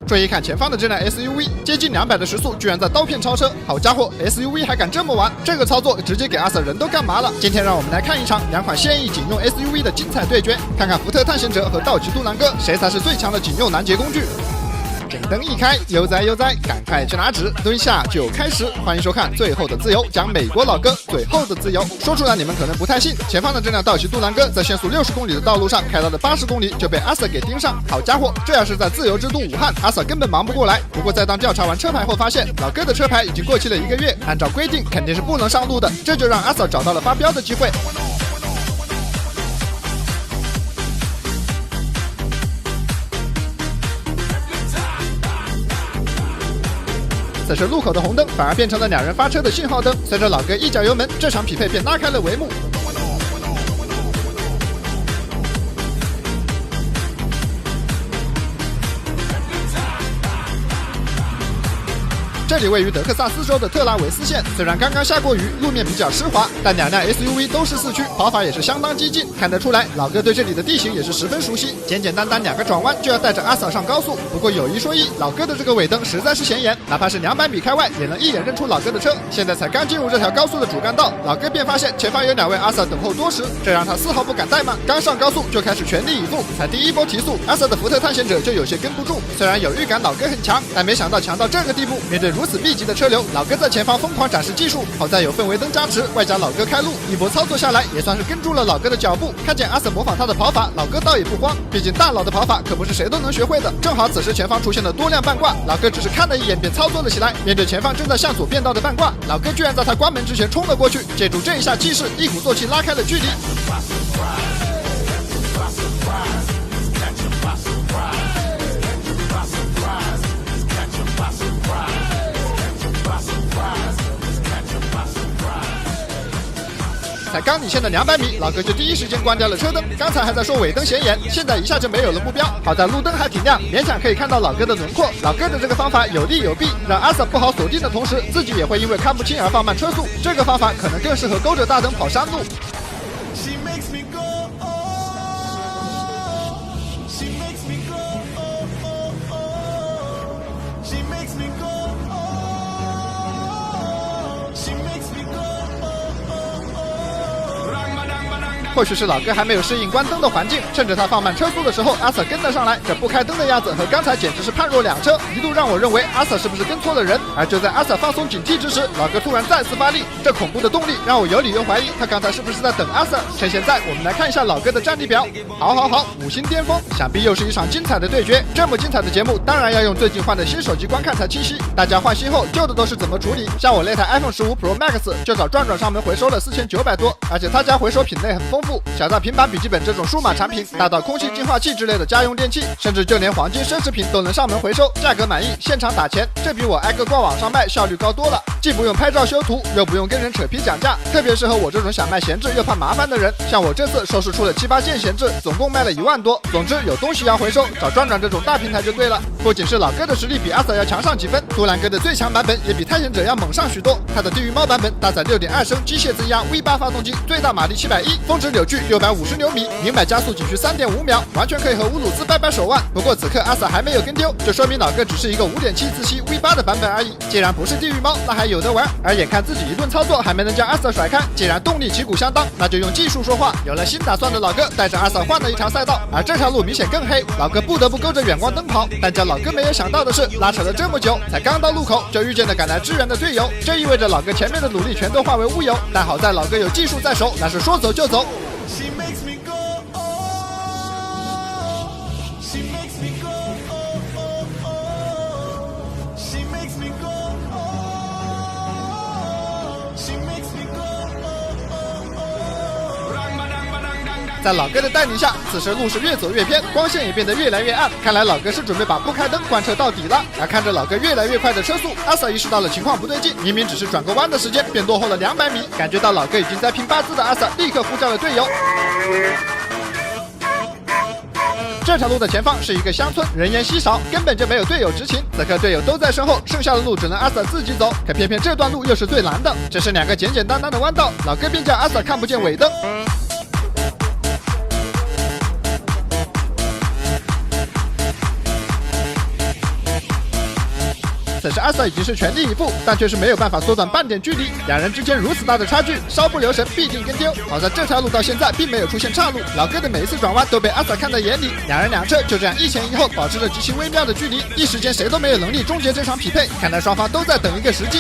注意看前方的这辆 SUV， 接近200的时速，居然在刀片超车！好家伙 ，SUV 还敢这么玩，这个操作直接给阿 Sir 人都干嘛了？今天让我们来看一场2款现役警用 SUV 的精彩对决，看看福特探险者和道奇杜兰哥谁才是最强的警用拦截工具。警灯一开，悠哉悠哉，赶快去拿纸，蹲下就开始。欢迎收看《最后的自由》，讲美国老哥最后的自由。说出来你们可能不太信，前方的这辆道奇杜兰哥在限速60公里的道路上开到了80公里就被阿 Sir 给盯上。好家伙，这要是在自由之都武汉，阿 Sir 根本忙不过来。不过在当调查完车牌后，发现老哥的车牌已经过期了1个月，按照规定肯定是不能上路的，这就让阿 Sir 找到了发飙的机会。此时路口的红灯反而变成了2人发车的信号灯，随着老哥一脚油门，这场匹配便拉开了帷幕。这里位于德克萨斯州的特拉维斯县，虽然刚刚下过雨，路面比较湿滑，但2辆 SUV 都是4驱，跑法也是相当激进。看得出来，老哥对这里的地形也是十分熟悉。简简单单2个转弯就要带着阿 Sir 上高速。不过有一说一，老哥的这个尾灯实在是显眼，哪怕是200米开外，也能一眼认出老哥的车。现在才刚进入这条高速的主干道，老哥便发现前方有2位阿 Sir 等候多时，这让他丝毫不敢怠慢。刚上高速就开始全力以赴，才第一波提速，阿 Sir 的福特探险者就有些跟不住。虽然有预感老哥很强，但没想到强到这个地步。面对如此密集的车流，老哥在前方疯狂展示技术，好在有氛围灯加持，外加老哥开路，一波操作下来也算是跟住了老哥的脚步。看见阿 Sir 模仿他的跑法，老哥倒也不慌，毕竟大佬的跑法可不是谁都能学会的。正好此时前方出现了多辆半挂，老哥只是看了一眼便操作了起来。面对前方正在向左变道的半挂，老哥居然在他关门之前冲了过去，借助这一下气势，一鼓作气拉开了距离。才刚领先的200米，老哥就第一时间关掉了车灯。刚才还在说尾灯显眼，现在一下就没有了目标。好在路灯还挺亮，勉强可以看到老哥的轮廓。老哥的这个方法有利有弊，让阿 Sir 不好锁定的同时，自己也会因为看不清而放慢车速。这个方法可能更适合勾着大灯跑山路。或许是老哥还没有适应关灯的环境，趁着他放慢车速的时候，阿 Sir 跟了上来。这不开灯的样子和刚才简直是判若两车，一度让我认为阿 Sir 是不是跟错了人。而就在阿 Sir 放松警惕之时，老哥突然再次发力，这恐怖的动力让我有理由怀疑他刚才是不是在等阿 Sir。趁现在，我们来看一下老哥的战力表。好，5星巅峰，想必又是一场精彩的对决。这么精彩的节目，当然要用最近换的新手机观看才清晰。大家换新后，旧的都是怎么处理？像我那台 iPhone 15 Pro Max 就找转上门回收了4900多，而且他家回收品类很丰富，小到平板笔记本这种数码产品，大到空气净化器之类的家用电器，甚至就连黄金奢侈品都能上门回收，价格满意，现场打钱，这比我挨个挂网上卖效率高多了。既不用拍照修图，又不用跟人扯皮讲价，特别适合我这种想卖闲置又怕麻烦的人。像我这次收拾出了7、8件闲置，总共卖了1万多。总之有东西要回收，找转这种大平台就对了。不仅是老哥的实力比阿 Sir 要强上几分，杜兰哥的最强版本也比探险者要猛上许多。他的地狱猫版本搭载6.2升机械增压 V8 发动机，最大马力710，峰值扭矩650牛米，明摆加速仅需3.5秒，完全可以和乌鲁兹掰掰手腕。不过此刻阿 Sir 还没有跟丢，这说明老哥只是一个5.7自吸 V8 的版本而已。既然不是地狱猫，那还有得玩。而眼看自己一顿操作还没能将阿 Sir 甩开，既然动力旗鼓相当，那就用技术说话。有了新打算的老哥带着阿 Sir 换了一条赛道，而这条路明显更黑，老哥不得不勾着远光灯跑。但叫老哥没有想到的是，拉扯了这么久，才刚到路口就遇见了赶来支援的队友，这意味着老哥前面的努力全都化为乌有。但好在老哥有技术在手，那是说走就走。在老哥的带领下，此时路是越走越偏，光线也变得越来越暗。看来老哥是准备把不开灯贯彻到底了。而看着老哥越来越快的车速，阿 Sir 意识到了情况不对劲，明明只是转个弯的时间，便落后了200米。感觉到老哥已经在拼8字的阿 Sir 立刻呼叫了队友。这条路的前方是一个乡村，人烟稀少，根本就没有队友执勤。此刻队友都在身后，剩下的路只能阿 Sir 自己走。可偏偏这段路又是最难的，这是2个简简单单的弯道，老哥便叫阿 Sir 看不见尾灯。此时阿 Sa 已经是全力以赴，但却是没有办法缩短半点距离，两人之间如此大的差距，稍不留神必定跟丢。好在这条路到现在并没有出现岔路，老哥的每一次转弯都被阿 Sa 看在眼里，两人两侧就这样一前一后保持着极其微妙的距离，一时间谁都没有能力终结这场匹配，看来双方都在等一个时机。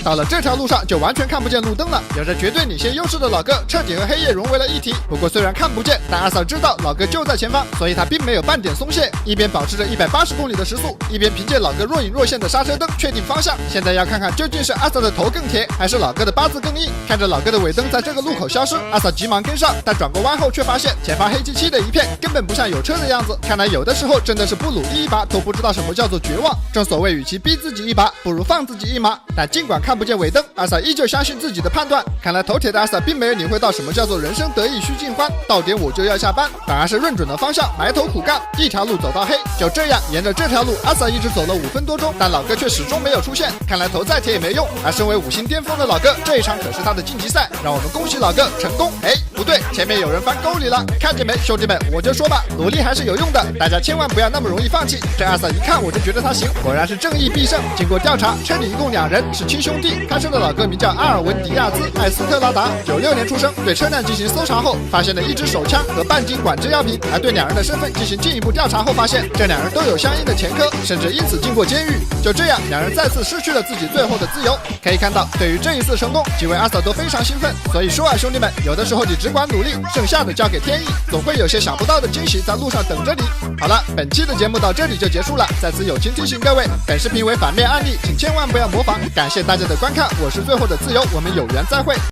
到了这条路上就完全看不见路灯了，有着绝对领先优势的老哥彻底和黑夜融为了一体。不过虽然看不见，但阿 Sa 知道老哥就在前方，所以他并没有半点松懈，一边保持着180公里的时速，一边凭借老哥若隐若现的刹车灯确定方向。现在要看看究竟是阿 Sa 的头更铁，还是老哥的八字更硬。看着老哥的尾灯在这个路口消失，阿 Sa 急忙跟上，但转过弯后却发现前方黑漆漆的一片，根本不像有车的样子。看来有的时候真的是不努力一把都不知道什么叫做绝望。正所谓与其逼自己一把，不如放自己一马。但尽管看不见尾灯，阿 Sa 依旧相信自己的判断。看来头铁的阿 Sa 并没有领会到什么叫做人生得意须尽欢，到点我就要下班，反而是认准了方向，埋头苦干，一条路走到黑。就这样沿着这条路，阿 Sa 一直走了5分多钟，但老哥却始终没有出现。看来头再铁也没用。而身为5星巅峰的老哥，这一场可是他的晋级赛，让我们恭喜老哥成功。不对，前面有人翻沟里了，看见没，兄弟们，我就说吧，努力还是有用的，大家千万不要那么容易放弃。这阿 Sa 一看我就觉得他行，果然是正义必胜。经过调查，车里一共2人，是亲兄弟。开车的老哥名叫阿尔文迪亚兹·艾斯特拉达，96年出生。对车辆进行搜查后，发现了1支手枪和半斤管制药品，还对2人的身份进行进一步调查后，发现这2人都有相应的前科，甚至因此进过监狱。就这样，2人再次失去了自己最后的自由。可以看到，对于这一次成功，几位阿 Sa 都非常兴奋。所以说啊，兄弟们，有的时候你只管努力，剩下的交给天意，总会有些想不到的惊喜在路上等着你。好了，本期的节目到这里就结束了。在此友情提醒各位，本视频为反面案例，请千万不要模仿。感谢大家的观看，我是最后的自由，我们有缘再会。